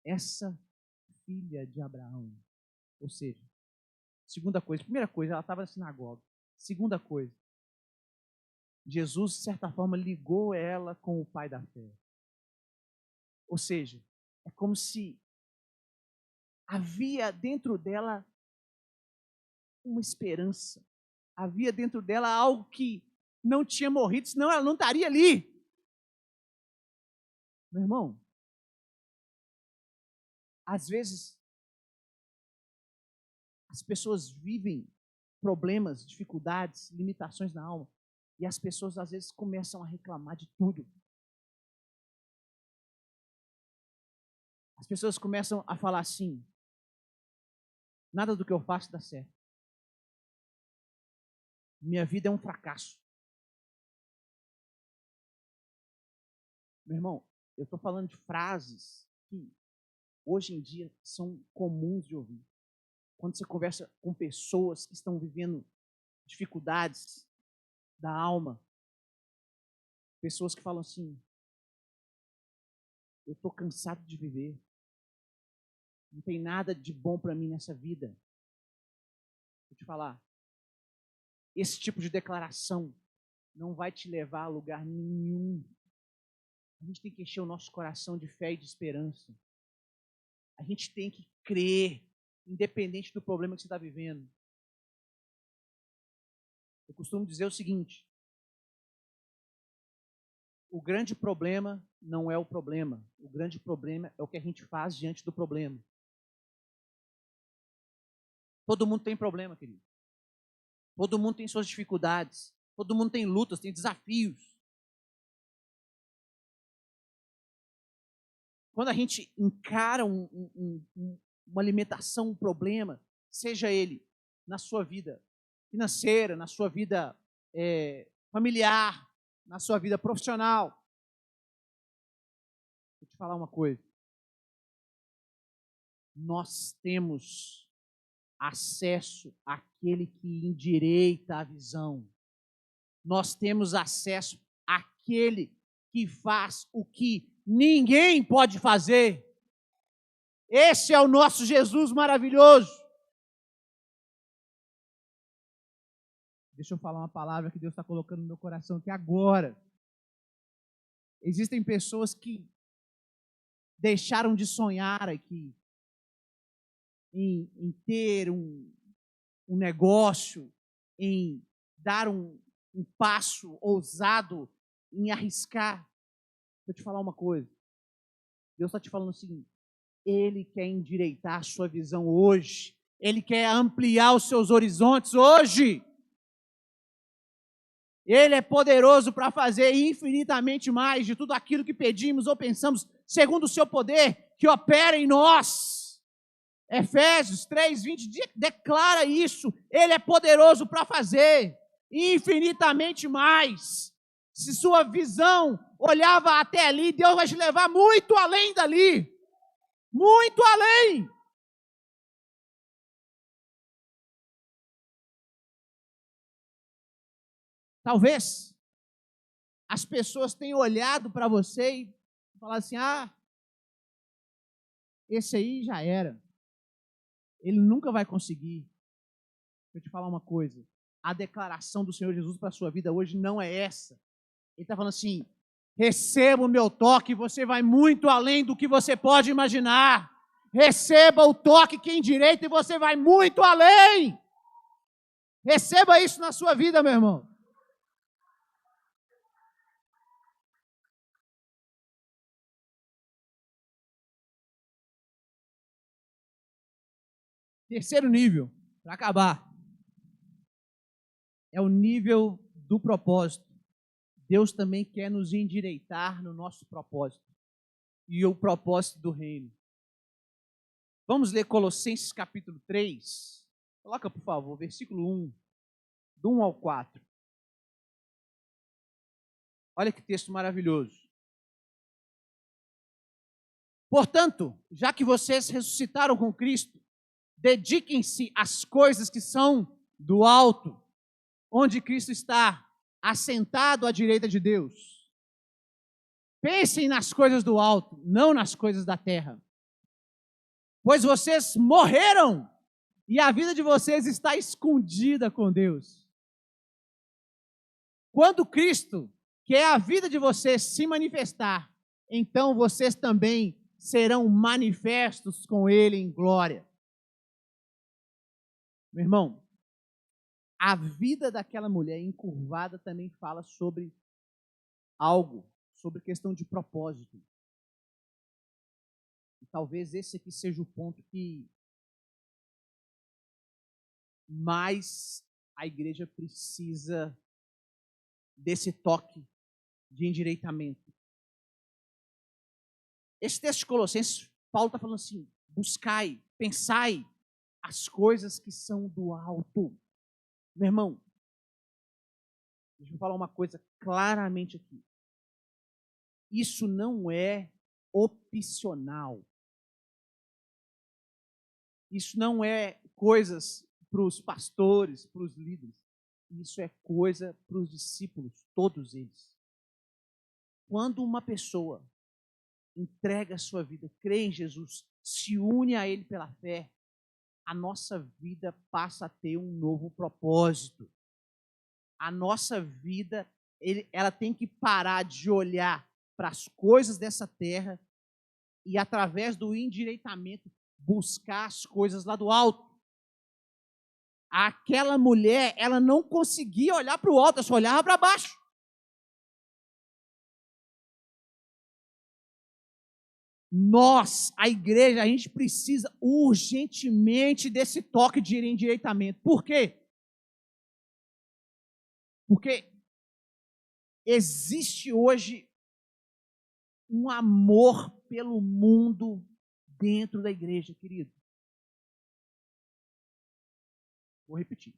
essa filha de Abraão, ou seja, Segunda coisa. Primeira coisa, ela estava na sinagoga. Segunda coisa, Jesus, de certa forma, ligou ela com o pai da fé. Ou seja, é como se havia dentro dela uma esperança. Havia dentro dela algo que não tinha morrido, senão ela não estaria ali. Meu irmão, às vezes as pessoas vivem problemas, dificuldades, limitações na alma, e as pessoas às vezes começam a reclamar de tudo. As pessoas começam a falar assim: nada do que eu faço dá certo. Minha vida é um fracasso. Meu irmão, eu estou falando de frases que hoje em dia são comuns de ouvir. Quando você conversa com pessoas que estão vivendo dificuldades da alma, pessoas que falam assim: eu estou cansado de viver. Não tem nada de bom para mim nessa vida. Vou te falar, esse tipo de declaração não vai te levar a lugar nenhum. A gente tem que encher o nosso coração de fé e de esperança. A gente tem que crer, independente do problema que você está vivendo. Eu costumo dizer o seguinte: o grande problema não é o problema. O grande problema é o que a gente faz diante do problema. Todo mundo tem problema, querido. Todo mundo tem suas dificuldades. Todo mundo tem lutas, tem desafios. Quando a gente encara uma limitação, um problema, seja ele na sua vida financeira, na sua vida familiar, na sua vida profissional, vou te falar uma coisa. Nós temos acesso àquele que endireita a visão. Nós temos acesso àquele que faz o que ninguém pode fazer. Esse é o nosso Jesus maravilhoso. Deixa eu falar uma palavra que Deus está colocando no meu coração aqui agora. Existem pessoas que deixaram de sonhar aqui em ter um negócio, em dar um passo ousado, em arriscar. Vou te falar uma coisa. Deus está te falando assim: Ele quer endireitar a sua visão hoje. Ele quer ampliar os seus horizontes hoje. Ele é poderoso para fazer infinitamente mais de tudo aquilo que pedimos ou pensamos, segundo o seu poder que opera em nós. Efésios 3:20 declara isso. Ele é poderoso para fazer infinitamente mais. Se sua visão olhava até ali, Deus vai te levar muito além dali. Muito além. Talvez as pessoas tenham olhado para você e falado assim: esse aí já era. Ele nunca vai conseguir. Deixa eu te falar uma coisa. A declaração do Senhor Jesus para a sua vida hoje não é essa. Ele está falando assim: receba o meu toque, você vai muito além do que você pode imaginar. Receba o toque que endireita e você vai muito além. Receba isso na sua vida, meu irmão. Terceiro nível, para acabar, é o nível do propósito. Deus também quer nos endireitar no nosso propósito e o propósito do reino. Vamos ler Colossenses capítulo 3. Coloca, por favor, versículo 1, do 1 ao 4. Olha que texto maravilhoso. Portanto, já que vocês ressuscitaram com Cristo, dediquem-se às coisas que são do alto, onde Cristo está assentado à direita de Deus. Pensem nas coisas do alto, não nas coisas da terra. Pois vocês morreram E a vida de vocês está escondida com Deus. Quando Cristo quer a vida de vocês se manifestar, então vocês também serão manifestos com Ele em glória. Meu irmão, a vida daquela mulher encurvada também fala sobre algo, sobre questão de propósito. E talvez esse aqui seja o ponto que mais a igreja precisa desse toque de endireitamento. Esse texto de Colossenses, Paulo está falando assim: buscai, pensai as coisas que são do alto. Meu irmão, deixa eu falar uma coisa claramente aqui. Isso não é opcional. Isso não é coisas para os pastores, para os líderes. Isso é coisa para os discípulos, todos eles. Quando uma pessoa entrega a sua vida, crê em Jesus, se une a Ele pela fé, a nossa vida passa a ter um novo propósito. A nossa vida, ela tem que parar de olhar para as coisas dessa terra e, através do endireitamento, buscar as coisas lá do alto. Aquela mulher, ela não conseguia olhar para o alto, ela só olhava para baixo. Nós, a igreja, a gente precisa urgentemente desse toque de endireitamento. Por quê? Porque existe hoje um amor pelo mundo dentro da igreja, querido. Vou repetir.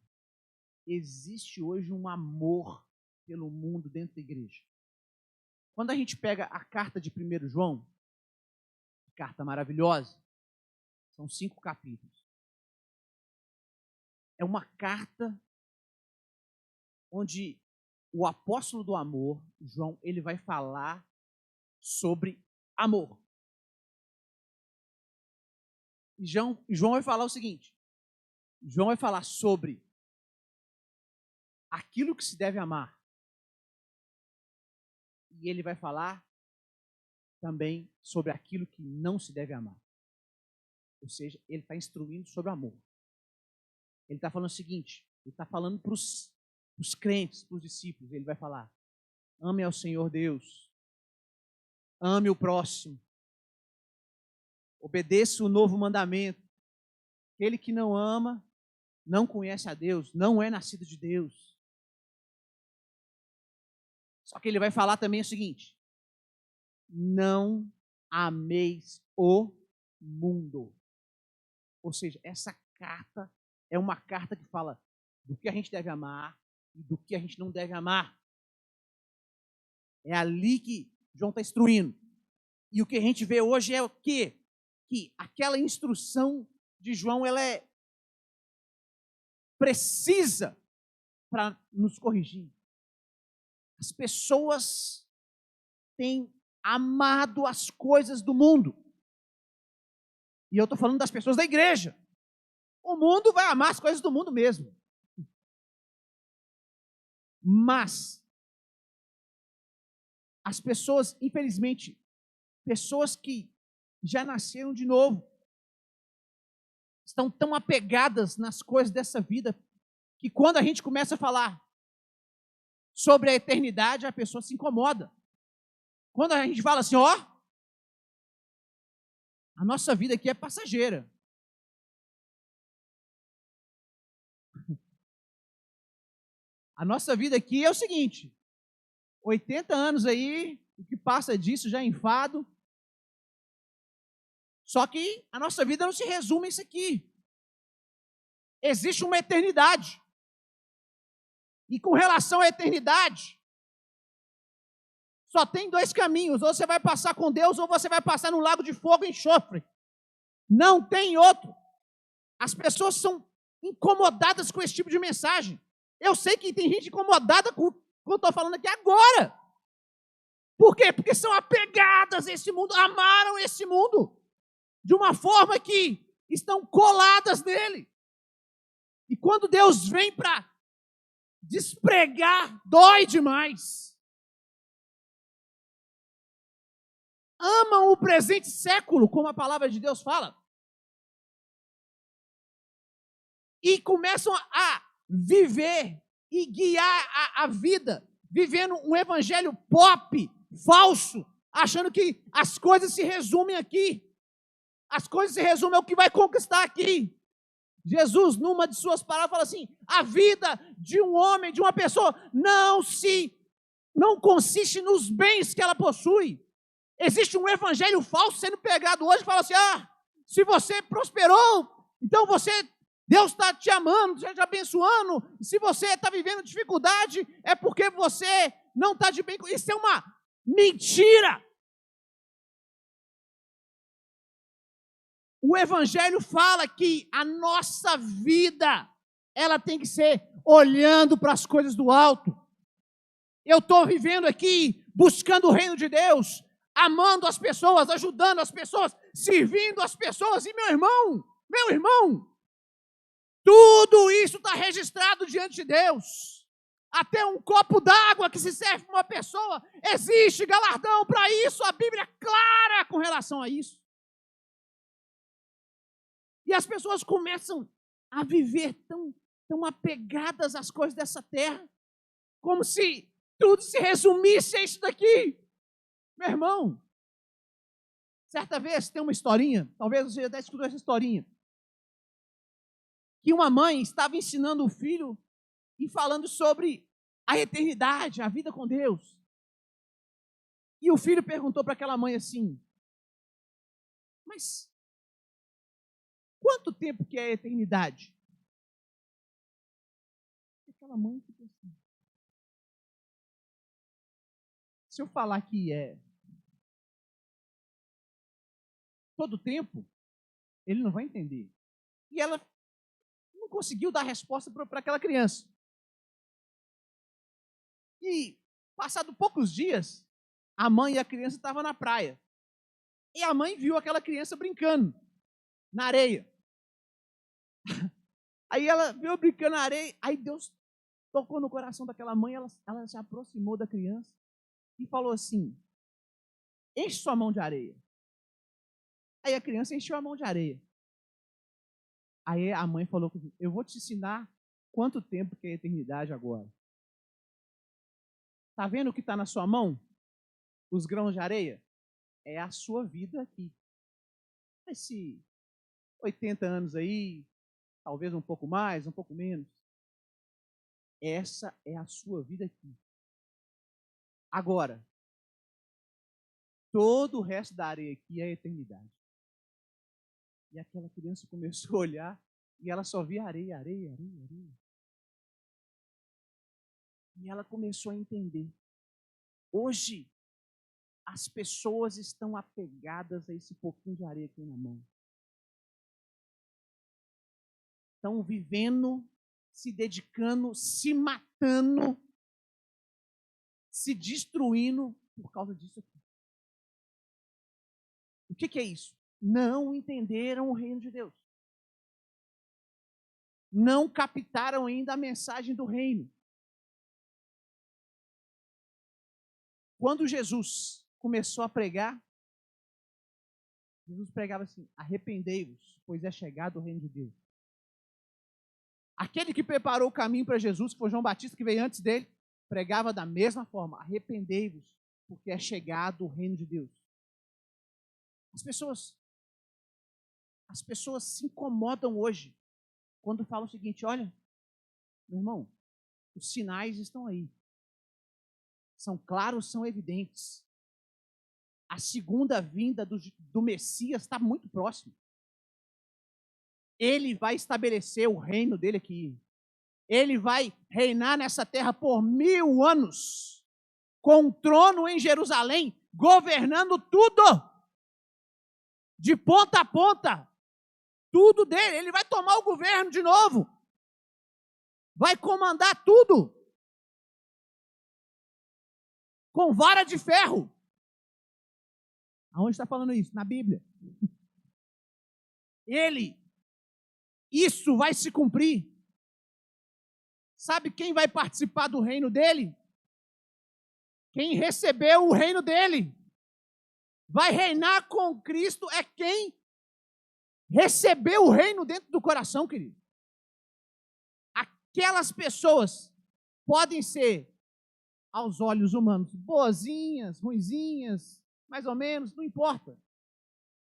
Existe hoje um amor pelo mundo dentro da igreja. Quando a gente pega a carta de 1 João, carta maravilhosa, são 5 capítulos. É uma carta onde o apóstolo do amor, João, ele vai falar sobre amor. E João vai falar o seguinte: João vai falar sobre aquilo que se deve amar. E ele vai falar também sobre aquilo que não se deve amar. Ou seja, ele está instruindo sobre o amor. Ele está falando o seguinte, ele está falando para os crentes, para os discípulos, ele vai falar: ame ao Senhor Deus, ame o próximo, obedeça o novo mandamento. Aquele que não ama, não conhece a Deus, não é nascido de Deus. Só que ele vai falar também o seguinte: não ameis o mundo. Ou seja, essa carta é uma carta que fala do que a gente deve amar e do que a gente não deve amar. É ali que João está instruindo. E o que a gente vê hoje é o quê? Que aquela instrução de João, ela é precisa para nos corrigir. As pessoas têm amado as coisas do mundo. E eu estou falando das pessoas da igreja. O mundo vai amar as coisas do mundo mesmo. Mas as pessoas, infelizmente, pessoas que já nasceram de novo, estão tão apegadas nas coisas dessa vida, que quando a gente começa a falar sobre a eternidade, a pessoa se incomoda. Quando a gente fala assim, ó, a nossa vida aqui é passageira. A nossa vida aqui é o seguinte: 80 anos aí, o que passa disso já é enfado. Só que a nossa vida não se resume a isso aqui. Existe uma eternidade. E com relação à eternidade, só tem 2 caminhos: ou você vai passar com Deus, ou você vai passar no lago de fogo e enxofre. Não tem outro. As pessoas são incomodadas com esse tipo de mensagem. Eu sei que tem gente incomodada com o que eu estou falando aqui agora. Por quê? Porque são apegadas a esse mundo, amaram esse mundo de uma forma que estão coladas nele. E quando Deus vem para despregar, dói demais. Amam o presente século, como a palavra de Deus fala. E começam a viver e guiar a vida, vivendo um evangelho pop, falso, achando que as coisas se resumem aqui. As coisas se resumem ao que vai conquistar aqui. Jesus, numa de suas palavras, fala assim: a vida de um homem, de uma pessoa, não consiste nos bens que ela possui. Existe um evangelho falso sendo pregado hoje, fala assim: se você prosperou, então Deus está te amando, está te abençoando. Se você está vivendo dificuldade, é porque você não está de bem com isso. É uma mentira. O evangelho fala que a nossa vida, ela tem que ser olhando para as coisas do alto. Eu estou vivendo aqui, buscando o reino de Deus, amando as pessoas, ajudando as pessoas, servindo as pessoas. E meu irmão, tudo isso está registrado diante de Deus. Até um copo d'água que se serve para uma pessoa, existe galardão para isso. A Bíblia é clara com relação a isso. E as pessoas começam a viver tão apegadas às coisas dessa terra, como se tudo se resumisse a isso daqui. Meu irmão, certa vez tem uma historinha, talvez você até escutou essa historinha, que uma mãe estava ensinando o filho e falando sobre a eternidade, a vida com Deus. E o filho perguntou para aquela mãe assim: mas quanto tempo que é a eternidade? Aquela mãe ficou assim: se eu falar que é todo tempo, ele não vai entender. E ela não conseguiu dar resposta para aquela criança. E, passado poucos dias, a mãe e a criança estavam na praia. E a mãe viu aquela criança brincando na areia. Aí ela viu brincando na areia, aí Deus tocou no coração daquela mãe, ela se aproximou da criança e falou assim: enche sua mão de areia. Aí a criança encheu a mão de areia. Aí a mãe falou: eu vou te ensinar quanto tempo que é a eternidade agora. Está vendo o que está na sua mão? Os grãos de areia? É a sua vida aqui. Esse 80 anos aí, talvez um pouco mais, um pouco menos. Essa é a sua vida aqui. Agora, todo o resto da areia aqui é a eternidade. E aquela criança começou a olhar e ela só via areia, areia, areia, areia. E ela começou a entender. Hoje, as pessoas estão apegadas a esse pouquinho de areia que tem na mão. Estão vivendo, se dedicando, se matando, se destruindo por causa disso aqui. O que é isso? Não entenderam o reino de Deus. Não captaram ainda a mensagem do reino. Quando Jesus começou a pregar, Jesus pregava assim: arrependei-vos, pois é chegado o reino de Deus. Aquele que preparou o caminho para Jesus, que foi João Batista, que veio antes dele, pregava da mesma forma: arrependei-vos, porque é chegado o reino de Deus. As pessoas se incomodam hoje quando falam o seguinte: olha, meu irmão, os sinais estão aí. São claros, são evidentes. A segunda vinda do Messias está muito próxima. Ele vai estabelecer o reino dele aqui. Ele vai reinar nessa terra por 1000 anos, com um trono em Jerusalém, governando tudo, de ponta a ponta, tudo dele. Ele vai tomar o governo de novo, vai comandar tudo, com vara de ferro. Aonde está falando isso? Na Bíblia. Isso vai se cumprir. Sabe quem vai participar do reino dele? Quem recebeu o reino dele. Vai reinar com Cristo é quem recebeu o reino dentro do coração, querido. Aquelas pessoas podem ser, aos olhos humanos, boazinhas, ruinzinhas, mais ou menos, não importa.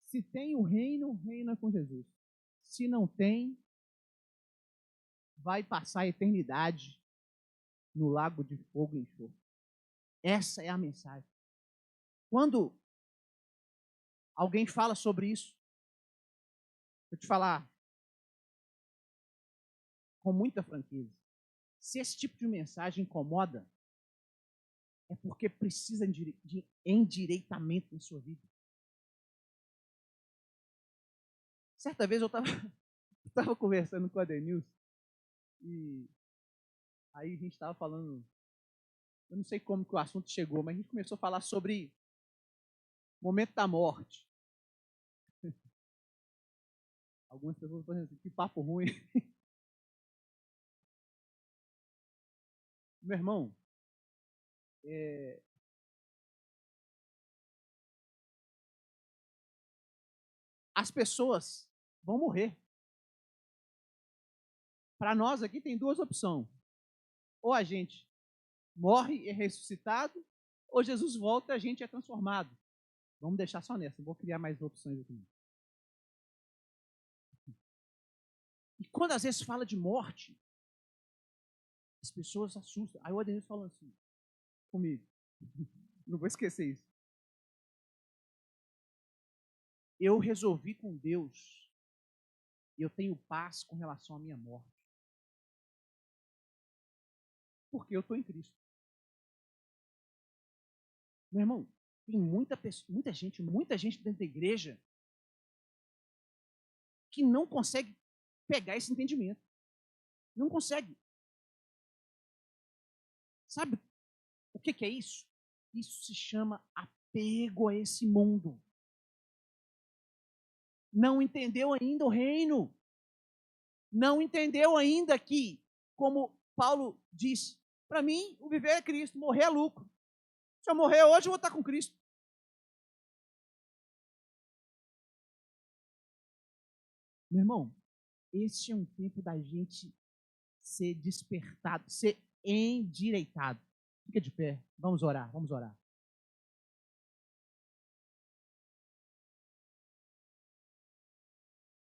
Se tem o reino, reina com Jesus. Se não tem, vai passar a eternidade no lago de fogo e enxofre. Essa é a mensagem. Quando alguém fala sobre isso, vou te falar com muita franqueza. Se esse tipo de mensagem incomoda, é porque precisa de endireitamento na sua vida. Certa vez eu estava conversando com a Denilson e aí a gente estava falando, eu não sei como que o assunto chegou, mas a gente começou a falar sobre o momento da morte. Algumas pessoas estão dizendo assim, que papo ruim. Meu irmão, as pessoas vão morrer. Para nós aqui tem duas opções. Ou a gente morre e é ressuscitado, ou Jesus volta e a gente é transformado. Vamos deixar só nessa, não vou criar mais opções aqui. E quando às vezes fala de morte, as pessoas se assustam. Aí o Adenilson falou assim, comigo, não vou esquecer isso. Eu resolvi com Deus, e eu tenho paz com relação à minha morte. Porque eu estou em Cristo. Meu irmão, tem muita gente dentro da igreja que não consegue pegar esse entendimento. Não consegue. Sabe o que é isso? Isso se chama apego a esse mundo. Não entendeu ainda o reino. Não entendeu ainda que, como Paulo disse, para mim, o viver é Cristo, morrer é lucro. Se eu morrer hoje, eu vou estar com Cristo. Meu irmão, esse é um tempo da gente ser despertado, ser endireitado. Fica de pé, vamos orar, vamos orar.